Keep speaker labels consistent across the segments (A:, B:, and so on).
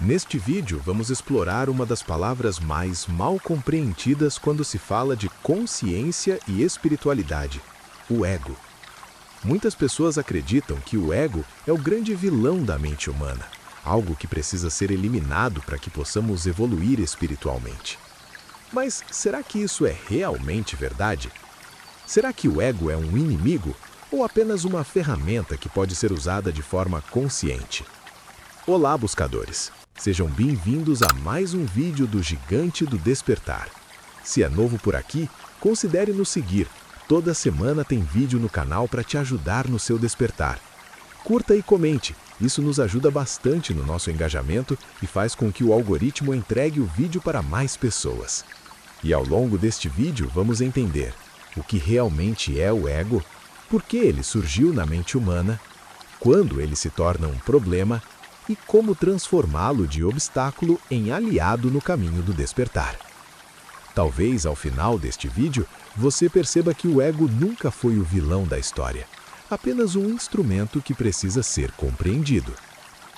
A: Neste vídeo, vamos explorar uma das palavras mais mal compreendidas quando se fala de consciência e espiritualidade: o ego. Muitas pessoas acreditam que o ego é o grande vilão da mente humana, algo que precisa ser eliminado para que possamos evoluir espiritualmente. Mas será que isso é realmente verdade? Será que o ego é um inimigo ou apenas uma ferramenta que pode ser usada de forma consciente? Olá, buscadores! Sejam bem-vindos a mais um vídeo do Gigante do Despertar. Se é novo por aqui, considere nos seguir. Toda semana tem vídeo no canal para te ajudar no seu despertar. Curta e comente, isso nos ajuda bastante no nosso engajamento e faz com que o algoritmo entregue o vídeo para mais pessoas. E ao longo deste vídeo vamos entender o que realmente é o ego, por que ele surgiu na mente humana, quando ele se torna um problema e como transformá-lo de obstáculo em aliado no caminho do despertar. Talvez ao final deste vídeo você perceba que o ego nunca foi o vilão da história, apenas um instrumento que precisa ser compreendido.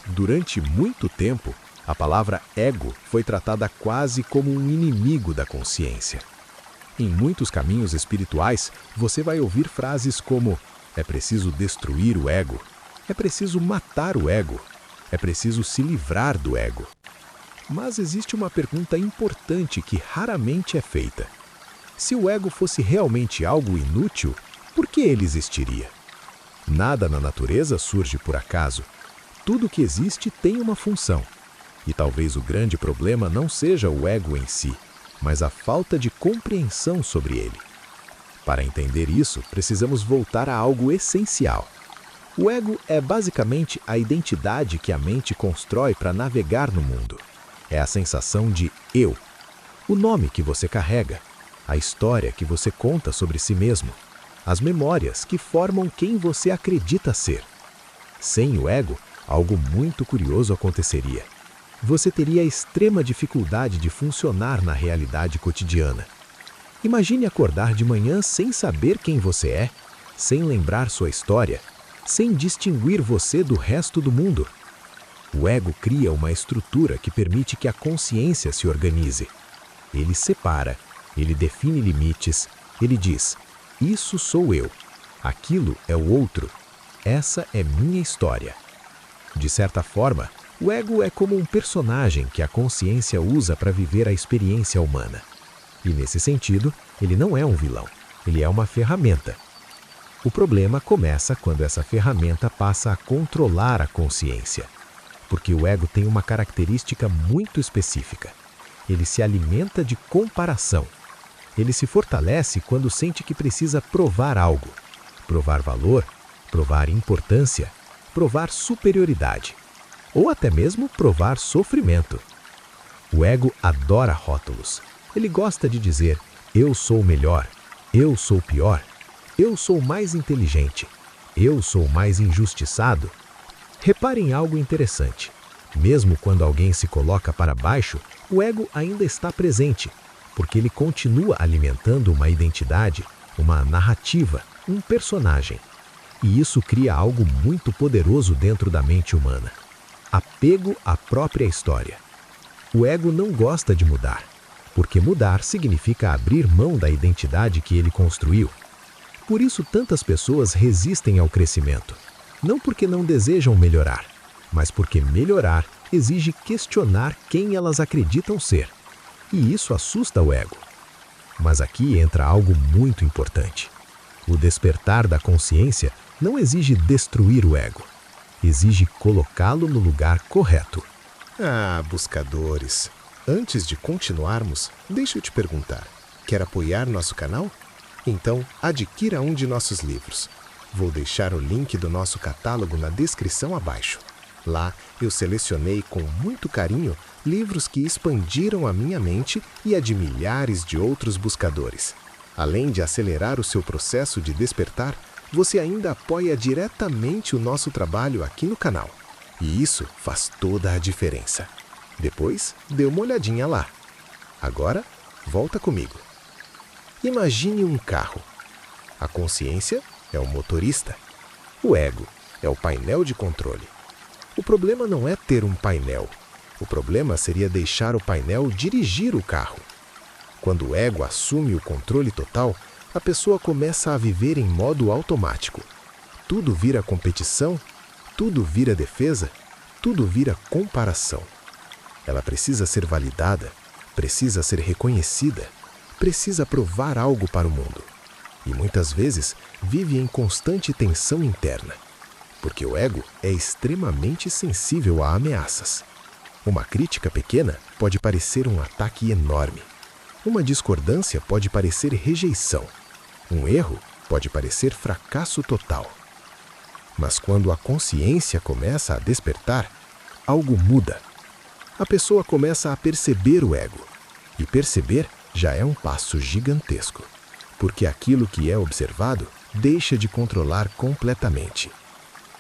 A: Durante muito tempo, a palavra ego foi tratada quase como um inimigo da consciência. Em muitos caminhos espirituais, você vai ouvir frases como: é preciso destruir o ego, é preciso matar o ego, é preciso se livrar do ego. Mas existe uma pergunta importante que raramente é feita. Se o ego fosse realmente algo inútil, por que ele existiria? Nada na natureza surge por acaso. Tudo que existe tem uma função. E talvez o grande problema não seja o ego em si, mas a falta de compreensão sobre ele. Para entender isso, precisamos voltar a algo essencial. O ego é basicamente a identidade que a mente constrói para navegar no mundo. É a sensação de eu, o nome que você carrega, a história que você conta sobre si mesmo, as memórias que formam quem você acredita ser. Sem o ego, algo muito curioso aconteceria. Você teria extrema dificuldade de funcionar na realidade cotidiana. Imagine acordar de manhã sem saber quem você é, sem lembrar sua história, sem distinguir você do resto do mundo. O ego cria uma estrutura que permite que a consciência se organize. Ele separa, ele define limites, ele diz: isso sou eu, aquilo é o outro, essa é minha história. De certa forma, o ego é como um personagem que a consciência usa para viver a experiência humana. E nesse sentido, ele não é um vilão, ele é uma ferramenta. O problema começa quando essa ferramenta passa a controlar a consciência. Porque o ego tem uma característica muito específica. Ele se alimenta de comparação. Ele se fortalece quando sente que precisa provar algo. Provar valor, provar importância, provar superioridade. Ou até mesmo provar sofrimento. O ego adora rótulos. Ele gosta de dizer: eu sou o melhor, eu sou o pior, eu sou mais inteligente, eu sou mais injustiçado. Reparem algo interessante. Mesmo quando alguém se coloca para baixo, o ego ainda está presente, porque ele continua alimentando uma identidade, uma narrativa, um personagem. E isso cria algo muito poderoso dentro da mente humana: apego à própria história. O ego não gosta de mudar, porque mudar significa abrir mão da identidade que ele construiu. Por isso tantas pessoas resistem ao crescimento, não porque não desejam melhorar, mas porque melhorar exige questionar quem elas acreditam ser. E isso assusta o ego. Mas aqui entra algo muito importante. O despertar da consciência não exige destruir o ego, exige colocá-lo no lugar correto.
B: Ah, buscadores! Antes de continuarmos, deixa eu te perguntar: quer apoiar nosso canal? Então, adquira um de nossos livros. Vou deixar o link do nosso catálogo na descrição abaixo. Lá, eu selecionei com muito carinho livros que expandiram a minha mente e a de milhares de outros buscadores. Além de acelerar o seu processo de despertar, você ainda apoia diretamente o nosso trabalho aqui no canal. E isso faz toda a diferença. Depois, dê uma olhadinha lá. Agora, volta comigo. Imagine um carro. A consciência é o motorista. O ego é o painel de controle. O problema não é ter um painel, O problema seria deixar o painel dirigir o carro. Quando o ego assume o controle total, a pessoa começa a viver em modo automático. Tudo vira competição, tudo vira defesa, tudo vira comparação. Ela precisa ser validada, precisa ser reconhecida, precisa provar algo para o mundo. E muitas vezes vive em constante tensão interna, porque o ego é extremamente sensível a ameaças. Uma crítica pequena pode parecer um ataque enorme. Uma discordância pode parecer rejeição. Um erro pode parecer fracasso total. Mas quando a consciência começa a despertar, algo muda. A pessoa começa a perceber o ego. E perceber já é um passo gigantesco, porque aquilo que é observado deixa de controlar completamente.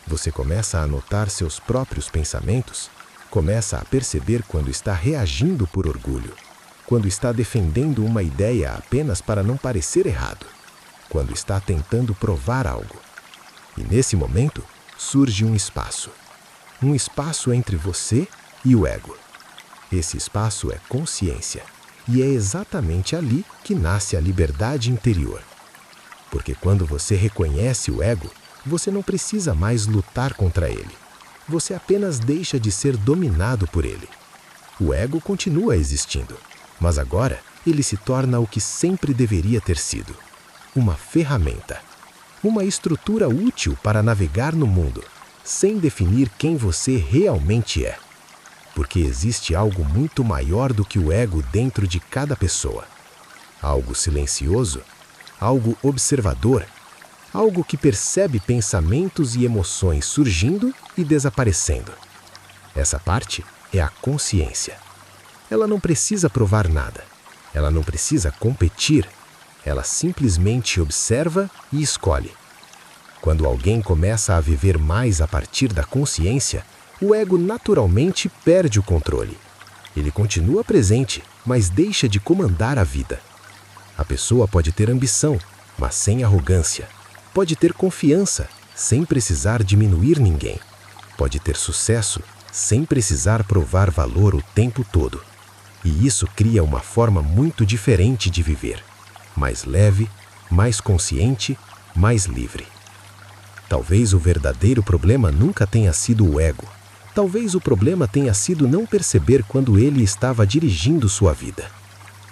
B: Você começa a notar seus próprios pensamentos, começa a perceber quando está reagindo por orgulho, quando está defendendo uma ideia apenas para não parecer errado, quando está tentando provar algo. E nesse momento surge um espaço entre você e o ego. Esse espaço é consciência, e é exatamente ali que nasce a liberdade interior. Porque quando você reconhece o ego, você não precisa mais lutar contra ele. Você apenas deixa de ser dominado por ele. O ego continua existindo, mas agora ele se torna o que sempre deveria ter sido: uma ferramenta. Uma estrutura útil para navegar no mundo, sem definir quem você realmente é. Porque existe algo muito maior do que o ego dentro de cada pessoa. Algo silencioso, algo observador, algo que percebe pensamentos e emoções surgindo e desaparecendo. Essa parte é a consciência. Ela não precisa provar nada. Ela não precisa competir. Ela simplesmente observa e escolhe. Quando alguém começa a viver mais a partir da consciência, o ego naturalmente perde o controle. Ele continua presente, mas deixa de comandar a vida. A pessoa pode ter ambição, mas sem arrogância. Pode ter confiança, sem precisar diminuir ninguém. Pode ter sucesso, sem precisar provar valor o tempo todo. E isso cria uma forma muito diferente de viver. Mais leve, mais consciente, mais livre. Talvez o verdadeiro problema nunca tenha sido o ego. Talvez o problema tenha sido não perceber quando ele estava dirigindo sua vida.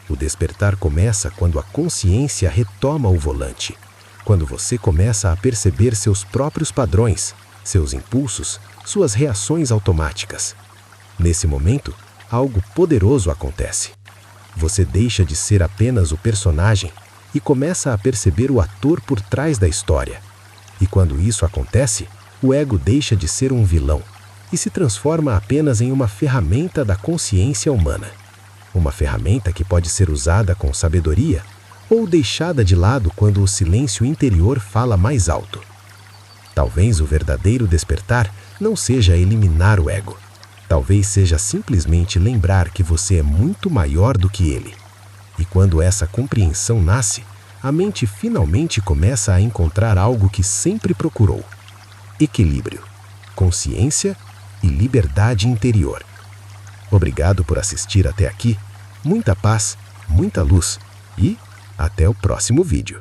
B: O despertar começa quando a consciência retoma o volante. Quando você começa a perceber seus próprios padrões, seus impulsos, suas reações automáticas. Nesse momento, algo poderoso acontece. Você deixa de ser apenas o personagem e começa a perceber o ator por trás da história. E quando isso acontece, o ego deixa de ser um vilão e se transforma apenas em uma ferramenta da consciência humana. Uma ferramenta que pode ser usada com sabedoria ou deixada de lado quando o silêncio interior fala mais alto. Talvez o verdadeiro despertar não seja eliminar o ego. Talvez seja simplesmente lembrar que você é muito maior do que ele. E quando essa compreensão nasce, a mente finalmente começa a encontrar algo que sempre procurou: equilíbrio, consciência e liberdade interior. Obrigado por assistir até aqui. Muita paz, muita luz e até o próximo vídeo.